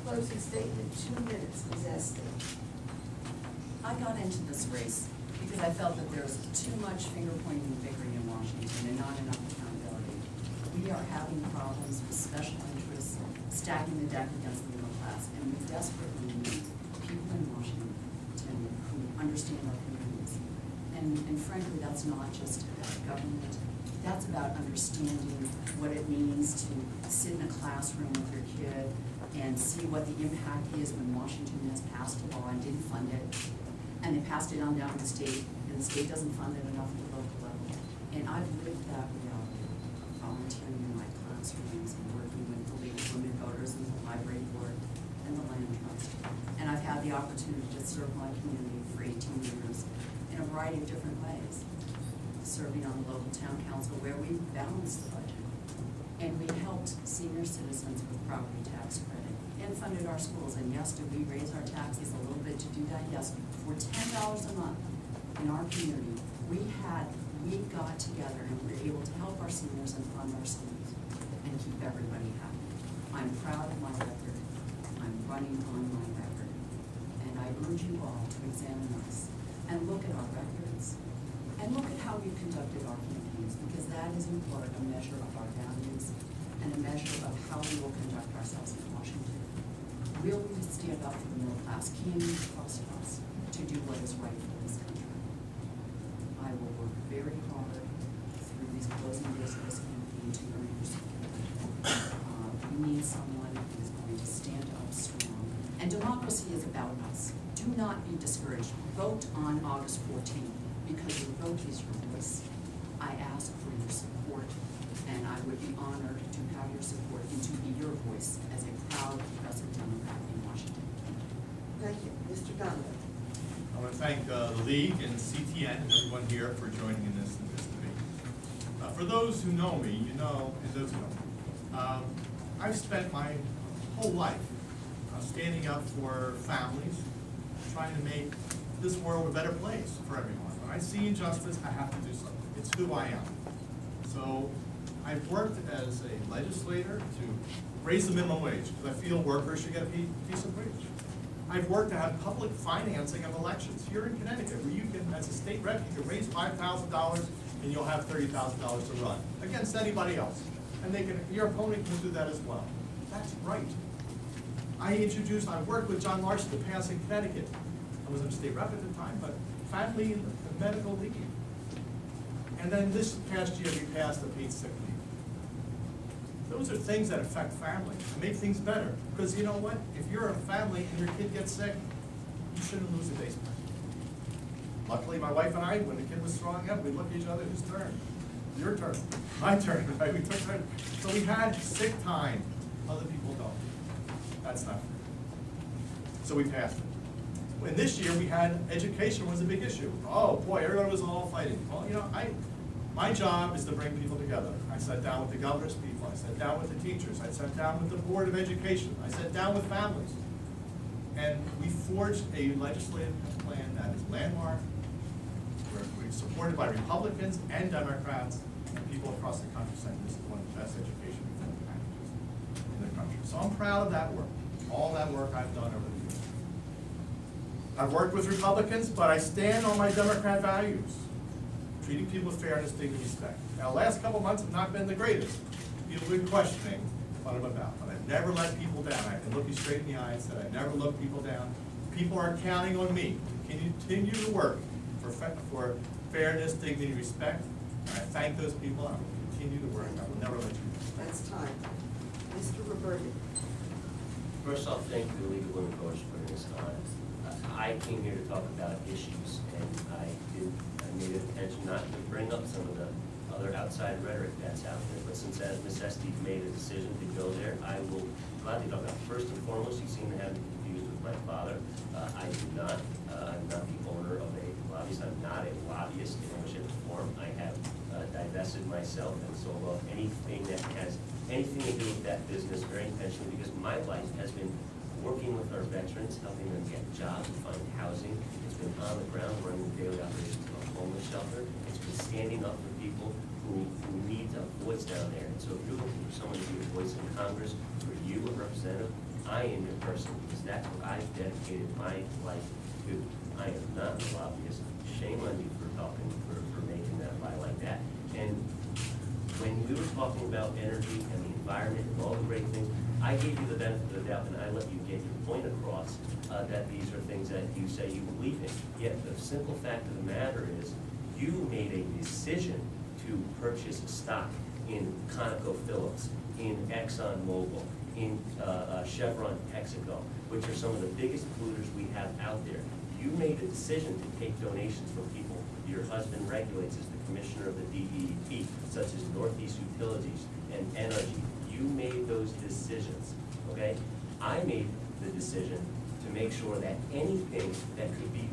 closing statement, 2 minutes, Ms. Estes. I got into this race because I felt that there was too much finger pointing and bickering in Washington and not enough accountability. We are having problems with special interests stacking the deck against the middle class, and we desperately need people in Washington who understand our communities. And frankly, that's not just about government. That's about understanding what it means to sit in a classroom with your kid and see what the impact is when Washington has passed a law and didn't fund it, and they passed it on down to the state, and the state doesn't fund it enough at the local level. And I've lived that reality of volunteering in my classrooms and working with the League of Women Voters and the Library Board and the Land Trust. And I've had the opportunity to serve my community for 18 years in a variety of different ways. Serving on the local town council where we balanced the budget. And we helped senior citizens with property tax credit and funded our schools. And yes, did we raise our taxes a little bit to do that? Yes, for $10 a month in our community, we got together and we were able to help our seniors and fund our schools and keep everybody happy. I'm proud of my record. I'm running on my record. And I urge you all to examine us and look at our records and look at how we've conducted our campaigns, because that is in part a measure of our values and a measure of how we will conduct ourselves in Washington. Will we stand up for the middle class? Can you trust us to do what is right for this country? I will work very hard through these closing days of this campaign to earn your support. We need someone who is going to stand up strong. And democracy is about us. Do not be discouraged. Vote on August 14th. Because your vote is your voice. I ask for your support, and I would be honored to have your support and to be your voice as a proud progressive Democrat in Washington. Thank you. Mr. Donovan. I want to thank the League and CTN and everyone here for joining in this debate. For those who know me, you know, and those who don't, I've spent my whole life standing up for families, trying to make this world a better place for everyone. When I see injustice, I have to do something. It's who I am. So I've worked as a legislator to raise the minimum wage, because I feel workers should get a decent wage. I've worked to have public financing of elections here in Connecticut, where you can, as a state rep, you can raise $5,000 and you'll have $30,000 to run against anybody else. And your opponent can do that as well. That's right. I worked with John Larson to pass in Connecticut. I wasn't a state rep at the time, but family and medical leave. And then this past year, we passed the paid sick leave. Those are things that affect families and make things better. Because you know what? If you're a family and your kid gets sick, you shouldn't lose a day's pay. Luckily, my wife and I, when the kid was throwing up, we looked at each other, whose turn? Your turn. My turn, right? We took turns. So we had sick time. Other people don't. That's not fair. So we passed it. And this year we had education was a big issue. Oh boy, everyone was all fighting. Well, you know, my job is to bring people together. I sat down with the governor's people. I sat down with the teachers. I sat down with the Board of Education. I sat down with families. And we forged a legislative plan that is landmark. We're supported by Republicans and Democrats, and people across the country saying this is one of the best education reform packages in the country. So I'm proud of that work, all that work I've done over the years. I've worked with Republicans, but I stand on my Democrat values, treating people with fairness, dignity, respect. Now, the last couple of months have not been the greatest. People have been questioning what I'm about, but I've never let people down. I can look you straight in the eye and say I've never looked people down. People are counting on me to continue to work for fairness, dignity, respect. And I thank those people, and I will continue to work. I will never let you down. That's time. Mr. Roberti. First off, thank you, the League of Women Voters, for putting this on. I came here to talk about issues, and I made it intention not to bring up some of the other outside rhetoric that's out there. But since as Ms. Estes made a decision to go there, I will gladly talk about it. First and foremost, you seem to have me confused with my father. I do not. I'm not the owner of a lobbyist. I'm not a lobbyist in any shape or form. I have divested myself and sold off anything that has anything to do with that business very intentionally, because my life has been working with our veterans, helping them get jobs and find housing. It's been on the ground running the daily operations of a homeless shelter. It's been standing up for people who need a voice down there. And so if you're looking for someone to be a voice in Congress, for you, a representative, I am your person, because that's what I've dedicated my life to. I am not a lobbyist. Shame on you for helping, for making that lie like that. And when we were talking about energy and the environment and all the great things, I gave you the benefit of the doubt, and I let you get your point across, that these are things that you say you believe in. Yet the simple fact of the matter is, you made a decision to purchase stock in ConocoPhillips, in ExxonMobil, in Chevron Texaco, which are some of the biggest polluters we have out there. You made a decision to take donations from people your husband regulates as the commissioner of the DEP, such as Northeast Utilities and Energy. You made those decisions, okay? I made the decision to make sure that anything that could be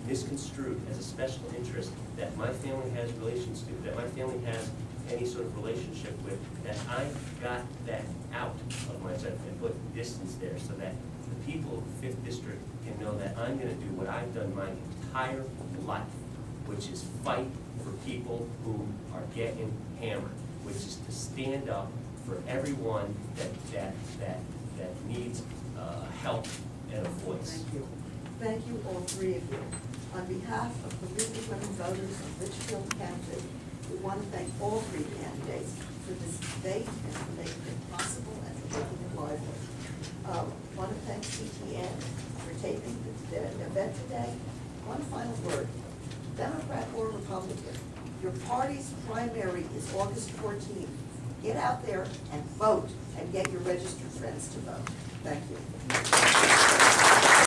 misconstrued as a special interest that my family has relations to, that my family has any sort of relationship with, that I got that out of myself and put distance there so that the people of the 5th District can know that I'm gonna do what I've done my entire life, which is fight for people who are getting hammered, which is to stand up for everyone that needs help and a voice. Thank you. Thank you, all three of you. On behalf of the League of Women Voters of Litchfield County, we want to thank all three candidates for this debate and for making it possible and for making it lively. Want to thank CTN for taping the event today. One final word, Democrat or Republican, your party's primary is August 14th. Get out there and vote and get your registered friends to vote. Thank you.